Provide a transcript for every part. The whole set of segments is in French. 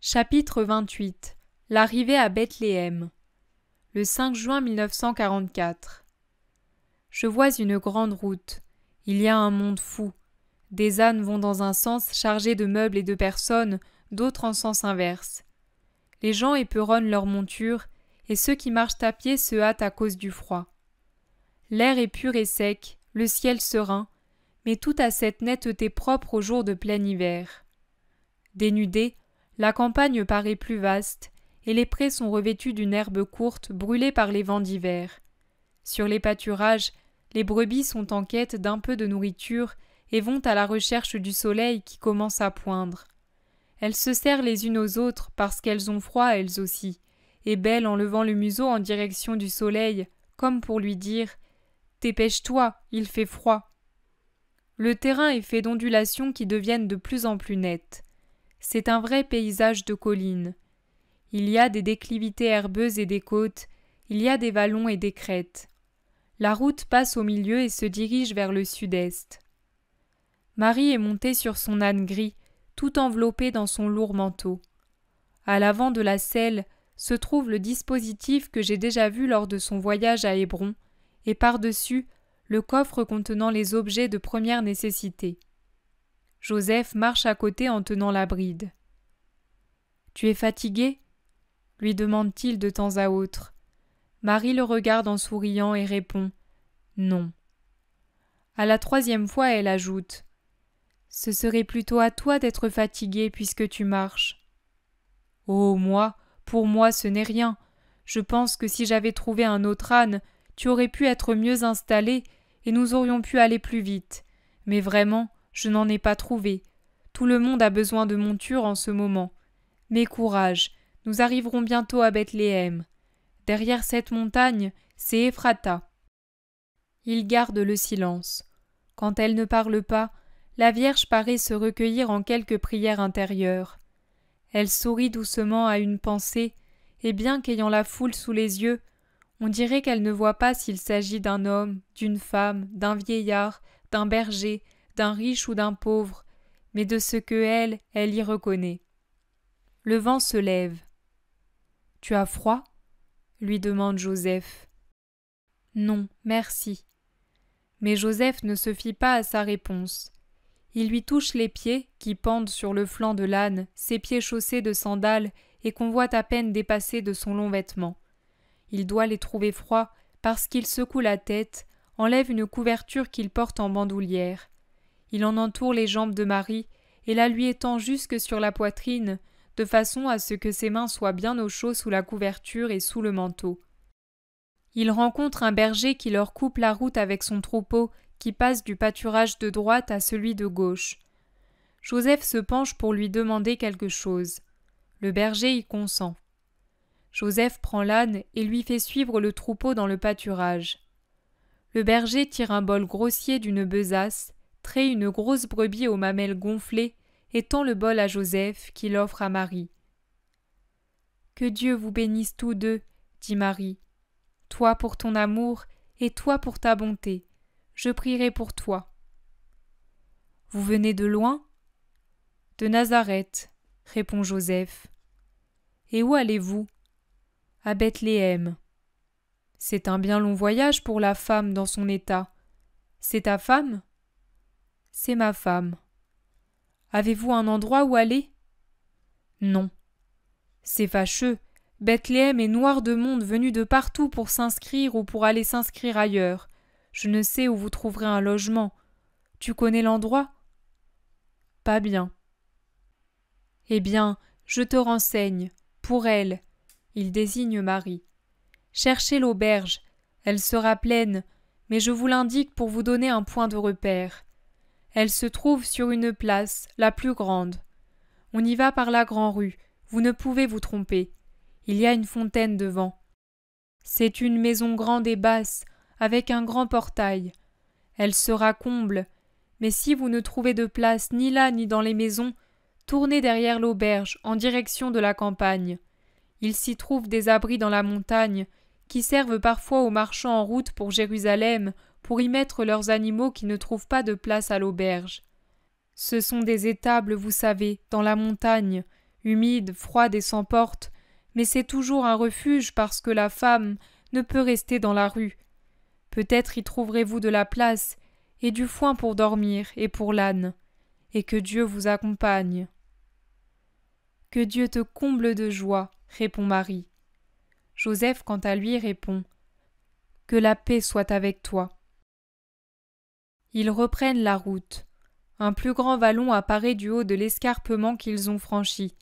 Chapitre 28. L'arrivée à Bethléem. Le 5 juin 1944. Je vois une grande route. Il y a un monde fou. Des ânes vont dans un sens chargés de meubles et de personnes, d'autres en sens inverse. Les gens éperonnent leurs montures, et ceux qui marchent à pied se hâtent à cause du froid. L'air est pur et sec, le ciel serein, mais tout a cette netteté propre aux jours de plein hiver. Dénudée, la campagne paraît plus vaste, et les prés sont revêtus d'une herbe courte brûlée par les vents d'hiver. Sur les pâturages, les brebis sont en quête d'un peu de nourriture et vont à la recherche du soleil qui commence à poindre. Elles se serrent les unes aux autres parce qu'elles ont froid elles aussi, et bêlent en levant le museau en direction du soleil, comme pour lui dire « Dépêche-toi, il fait froid ». Le terrain est fait d'ondulations qui deviennent de plus en plus nettes. C'est un vrai paysage de collines. Il y a des déclivités herbeuses et des côtes, il y a des vallons et des crêtes. La route passe au milieu et se dirige vers le sud-est. Marie est montée sur son âne gris, tout enveloppée dans son lourd manteau. À l'avant de la selle se trouve le dispositif que j'ai déjà vu lors de son voyage à Hébron, et par-dessus, le coffre contenant les objets de première nécessité. Joseph marche à côté en tenant la bride. « Tu es fatigué ?» lui demande-t-il de temps à autre. Marie le regarde en souriant et répond « Non ». À la troisième fois, elle ajoute « Ce serait plutôt à toi d'être fatigué puisque tu marches. »« Oh, moi, pour moi ce n'est rien. Je pense que si j'avais trouvé un autre âne, tu aurais pu être mieux installé et nous aurions pu aller plus vite. Mais vraiment, je n'en ai pas trouvé. Tout le monde a besoin de monture en ce moment. Mais courage, nous arriverons bientôt à Bethléem. Derrière cette montagne, c'est Ephrata. » Il garde le silence. Quand elle ne parle pas, la Vierge paraît se recueillir en quelques prières intérieures. Elle sourit doucement à une pensée, et bien qu'ayant la foule sous les yeux, on dirait qu'elle ne voit pas s'il s'agit d'un homme, d'une femme, d'un vieillard, d'un berger, d'un riche ou d'un pauvre, mais de ce que elle y reconnaît. Le vent se lève. « Tu as froid ?» lui demande Joseph. « Non, merci. » Mais Joseph ne se fie pas à sa réponse. Il lui touche les pieds, qui pendent sur le flanc de l'âne, ses pieds chaussés de sandales et qu'on voit à peine dépasser de son long vêtement. Il doit les trouver froids parce qu'il secoue la tête, enlève une couverture qu'il porte en bandoulière. Il en entoure les jambes de Marie et la lui étend jusque sur la poitrine, de façon à ce que ses mains soient bien au chaud sous la couverture et sous le manteau. Il rencontre un berger qui leur coupe la route avec son troupeau qui passe du pâturage de droite à celui de gauche. Joseph se penche pour lui demander quelque chose. Le berger y consent. Joseph prend l'âne et lui fait suivre le troupeau dans le pâturage. Le berger tire un bol grossier d'une besace, traite une grosse brebis aux mamelles gonflées et tend le bol à Joseph qui l'offre à Marie. « Que Dieu vous bénisse tous deux, » dit Marie. « Toi pour ton amour et toi pour ta bonté. Je prierai pour toi. »« Vous venez de loin ?»« De Nazareth, » répond Joseph. « Et où allez-vous ?»« À Bethléem. »« C'est un bien long voyage pour la femme dans son état. C'est ta femme ?»« C'est ma femme. »« Avez-vous un endroit où aller ?»« Non. »« C'est fâcheux. Bethléem est noir de monde venu de partout pour s'inscrire ou pour aller s'inscrire ailleurs. Je ne sais où vous trouverez un logement. Tu connais l'endroit ? » ?»« Pas bien. »« Eh bien, je te renseigne. Pour elle. » Il désigne Marie. « Cherchez l'auberge. Elle sera pleine, mais je vous l'indique pour vous donner un point de repère. Elle se trouve sur une place, la plus grande. On y va par la grande rue. Vous ne pouvez vous tromper. Il y a une fontaine devant. C'est une maison grande et basse, avec un grand portail. Elle sera comble, mais si vous ne trouvez de place ni là ni dans les maisons, tournez derrière l'auberge en direction de la campagne. Il s'y trouve des abris dans la montagne, qui servent parfois aux marchands en route pour Jérusalem pour y mettre leurs animaux qui ne trouvent pas de place à l'auberge. Ce sont des étables, vous savez, dans la montagne, humide, froide et sans porte, mais c'est toujours un refuge parce que la femme ne peut rester dans la rue. Peut-être y trouverez-vous de la place et du foin pour dormir et pour l'âne, et que Dieu vous accompagne. Que Dieu te comble de joie, répond Marie. Joseph, quant à lui, répond « Que la paix soit avec toi ». Ils reprennent la route. Un plus grand vallon apparaît du haut de l'escarpement qu'ils ont franchi.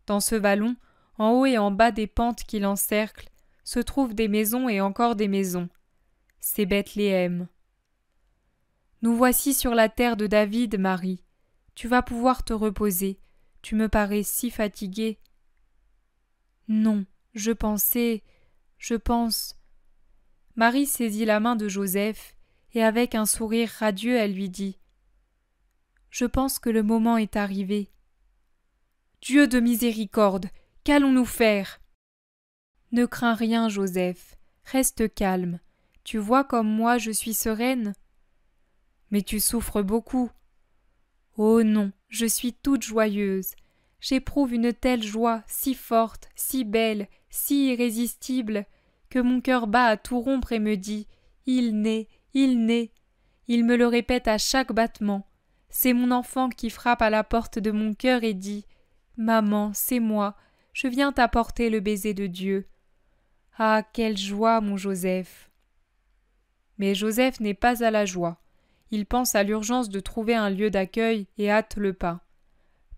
Dans ce vallon, en haut et en bas des pentes qui l'encerclent, se trouvent des maisons et encore des maisons. C'est Bethléem. Nous voici sur la terre de David, Marie. Tu vas pouvoir te reposer. Tu me parais si fatiguée. Non, je pense. Marie saisit la main de Joseph et avec un sourire radieux, elle lui dit « Je pense que le moment est arrivé. » Dieu de miséricorde, qu'allons-nous faire ? Ne crains rien, Joseph. Reste calme. Tu vois comme moi je suis sereine. Mais tu souffres beaucoup. Oh non, je suis toute joyeuse. J'éprouve une telle joie, si forte, si belle, si irrésistible, que mon cœur bat à tout rompre et me dit « Il naît, il naît ». Il me le répète à chaque battement. C'est mon enfant qui frappe à la porte de mon cœur et dit « Maman, c'est moi, je viens t'apporter le baiser de Dieu. » Ah, quelle joie, mon Joseph ! Mais Joseph n'est pas à la joie. Il pense à l'urgence de trouver un lieu d'accueil et hâte le pas.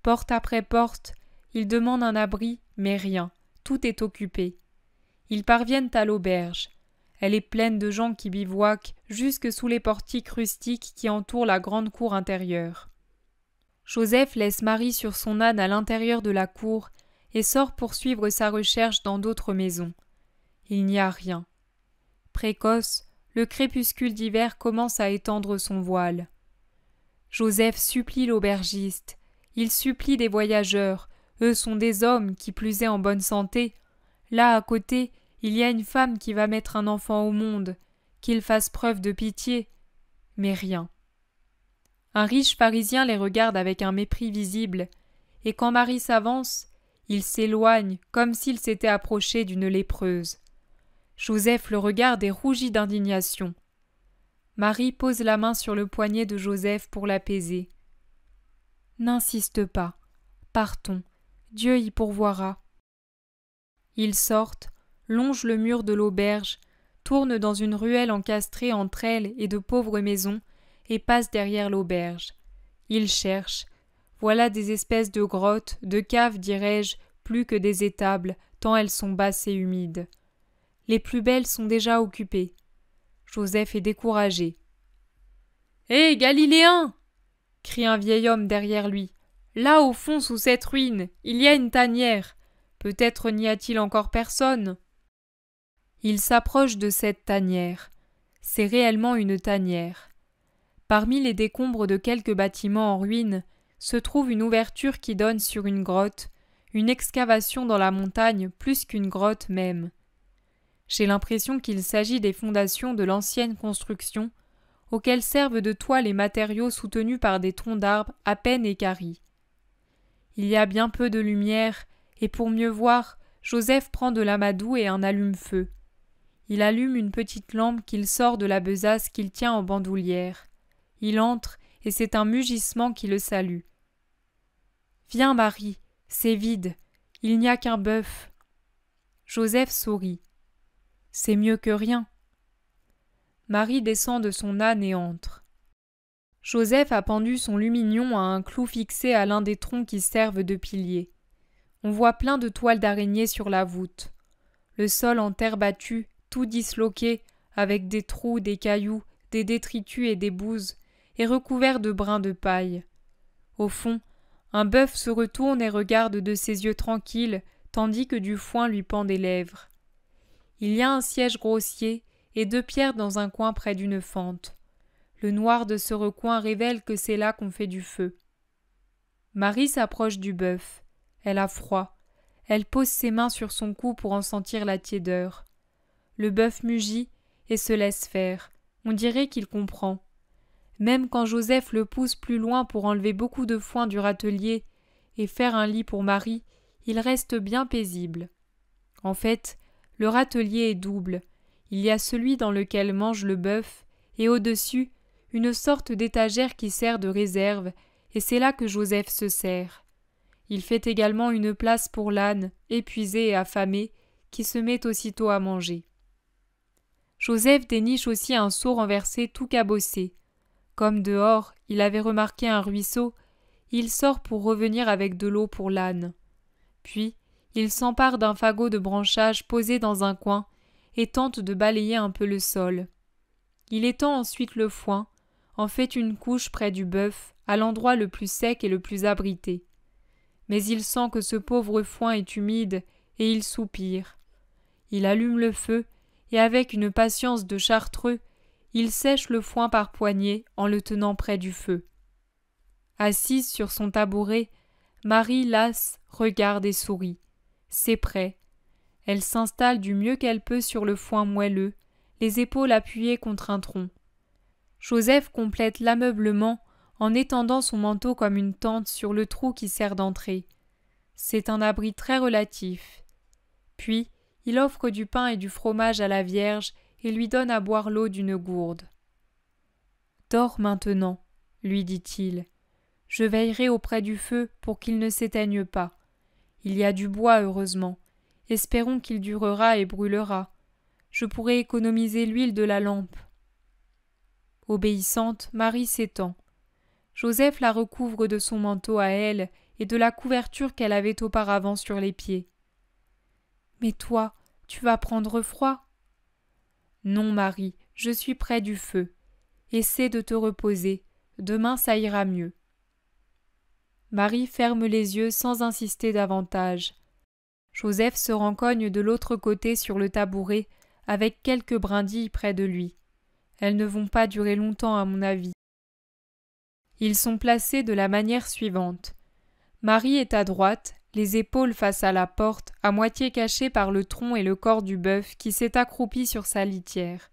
Porte après porte, il demande un abri, mais rien, tout est occupé. Ils parviennent à l'auberge. Elle est pleine de gens qui bivouaquent jusque sous les portiques rustiques qui entourent la grande cour intérieure. Joseph laisse Marie sur son âne à l'intérieur de la cour et sort poursuivre sa recherche dans d'autres maisons. Il n'y a rien. Précoce, le crépuscule d'hiver commence à étendre son voile. Joseph supplie l'aubergiste. Il supplie des voyageurs. Eux sont des hommes, qui plus est en bonne santé. Là, à côté, il y a une femme qui va mettre un enfant au monde. Qu'il fasse preuve de pitié. Mais rien. Un riche pharisien les regarde avec un mépris visible, et quand Marie s'avance, il s'éloigne comme s'il s'était approché d'une lépreuse. Joseph le regarde et rougit d'indignation. Marie pose la main sur le poignet de Joseph pour l'apaiser. « N'insiste pas. Partons. Dieu y pourvoira. » Ils sortent, longent le mur de l'auberge, tournent dans une ruelle encastrée entre elle et de pauvres maisons, et passent derrière l'auberge. Ils cherchent. Voilà des espèces de grottes, de caves, dirais-je, plus que des étables, tant elles sont basses et humides. Les plus belles sont déjà occupées. Joseph est découragé. « Hé, Galiléen !» crie un vieil homme derrière lui. « Là, au fond, sous cette ruine, il y a une tanière. Peut-être n'y a-t-il encore personne ?» Il s'approche de cette tanière. C'est réellement une tanière. Parmi les décombres de quelques bâtiments en ruine se trouve une ouverture qui donne sur une grotte, une excavation dans la montagne plus qu'une grotte même. J'ai l'impression qu'il s'agit des fondations de l'ancienne construction, auxquelles servent de toit les matériaux soutenus par des troncs d'arbres à peine équarris. Il y a bien peu de lumière, et pour mieux voir, Joseph prend de l'amadou et un allume-feu. Il allume une petite lampe qu'il sort de la besace qu'il tient en bandoulière. Il entre, et c'est un mugissement qui le salue. « Viens, Marie, c'est vide, il n'y a qu'un bœuf. » Joseph sourit. « C'est mieux que rien. » Marie descend de son âne et entre. Joseph a pendu son lumignon à un clou fixé à l'un des troncs qui servent de piliers. On voit plein de toiles d'araignées sur la voûte. Le sol en terre battue, tout disloqué, avec des trous, des cailloux, des détritus et des bouses, est recouvert de brins de paille. Au fond, un bœuf se retourne et regarde de ses yeux tranquilles, tandis que du foin lui pend des lèvres. Il y a un siège grossier et 2 pierres dans un coin près d'une fente. Le noir de ce recoin révèle que c'est là qu'on fait du feu. Marie s'approche du bœuf. Elle a froid. Elle pose ses mains sur son cou pour en sentir la tiédeur. Le bœuf mugit et se laisse faire. On dirait qu'il comprend. Même quand Joseph le pousse plus loin pour enlever beaucoup de foin du râtelier et faire un lit pour Marie, il reste bien paisible. En fait, le râtelier est double. Il y a celui dans lequel mange le bœuf, et au-dessus, une sorte d'étagère qui sert de réserve, et c'est là que Joseph se sert. Il fait également une place pour l'âne, épuisé et affamé, qui se met aussitôt à manger. Joseph déniche aussi un seau renversé tout cabossé. Comme dehors, il avait remarqué un ruisseau, il sort pour revenir avec de l'eau pour l'âne. Puis, il s'empare d'un fagot de branchages posé dans un coin et tente de balayer un peu le sol. Il étend ensuite le foin, en fait une couche près du bœuf, à l'endroit le plus sec et le plus abrité. Mais il sent que ce pauvre foin est humide et il soupire. Il allume le feu et avec une patience de chartreux, il sèche le foin par poignées en le tenant près du feu. Assise sur son tabouret, Marie, lasse, regarde et sourit. C'est prêt. Elle s'installe du mieux qu'elle peut sur le foin moelleux, les épaules appuyées contre un tronc. Joseph complète l'ameublement en étendant son manteau comme une tente sur le trou qui sert d'entrée. C'est un abri très relatif. Puis, il offre du pain et du fromage à la Vierge et lui donne à boire l'eau d'une gourde. « Dors maintenant, » lui dit-il. « Je veillerai auprès du feu pour qu'il ne s'éteigne pas. Il y a du bois, heureusement. Espérons qu'il durera et brûlera. Je pourrai économiser l'huile de la lampe. » Obéissante, Marie s'étend. Joseph la recouvre de son manteau à elle et de la couverture qu'elle avait auparavant sur les pieds. « Mais toi, tu vas prendre froid ?»« Non, Marie, je suis près du feu. Essaie de te reposer. Demain, ça ira mieux. » Marie ferme les yeux sans insister davantage. Joseph se rencogne de l'autre côté sur le tabouret, avec quelques brindilles près de lui. Elles ne vont pas durer longtemps à mon avis. Ils sont placés de la manière suivante. Marie est à droite, les épaules face à la porte, à moitié cachée par le tronc et le corps du bœuf qui s'est accroupi sur sa litière.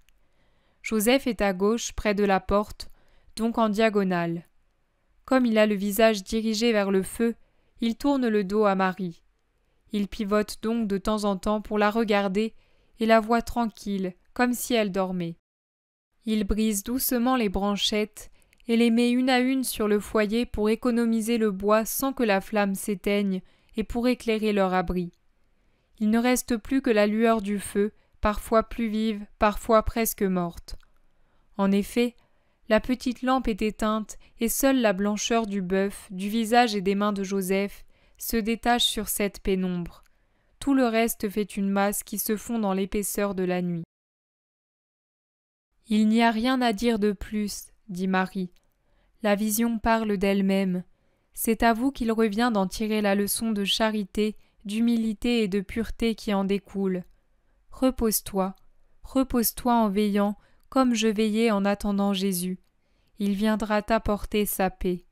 Joseph est à gauche, près de la porte, donc en diagonale. Comme il a le visage dirigé vers le feu, il tourne le dos à Marie. Il pivote donc de temps en temps pour la regarder et la voit tranquille, comme si elle dormait. Il brise doucement les branchettes et les met une à une sur le foyer pour économiser le bois sans que la flamme s'éteigne et pour éclairer leur abri. Il ne reste plus que la lueur du feu, parfois plus vive, parfois presque morte. En effet, la petite lampe est éteinte et seule la blancheur du bœuf, du visage et des mains de Joseph se détache sur cette pénombre. Tout le reste fait une masse qui se fond dans l'épaisseur de la nuit. « Il n'y a rien à dire de plus, » dit Marie. « La vision parle d'elle-même. C'est à vous qu'il revient d'en tirer la leçon de charité, d'humilité et de pureté qui en découle. Repose-toi en veillant, comme je veillais en attendant Jésus. Il viendra t'apporter sa paix. »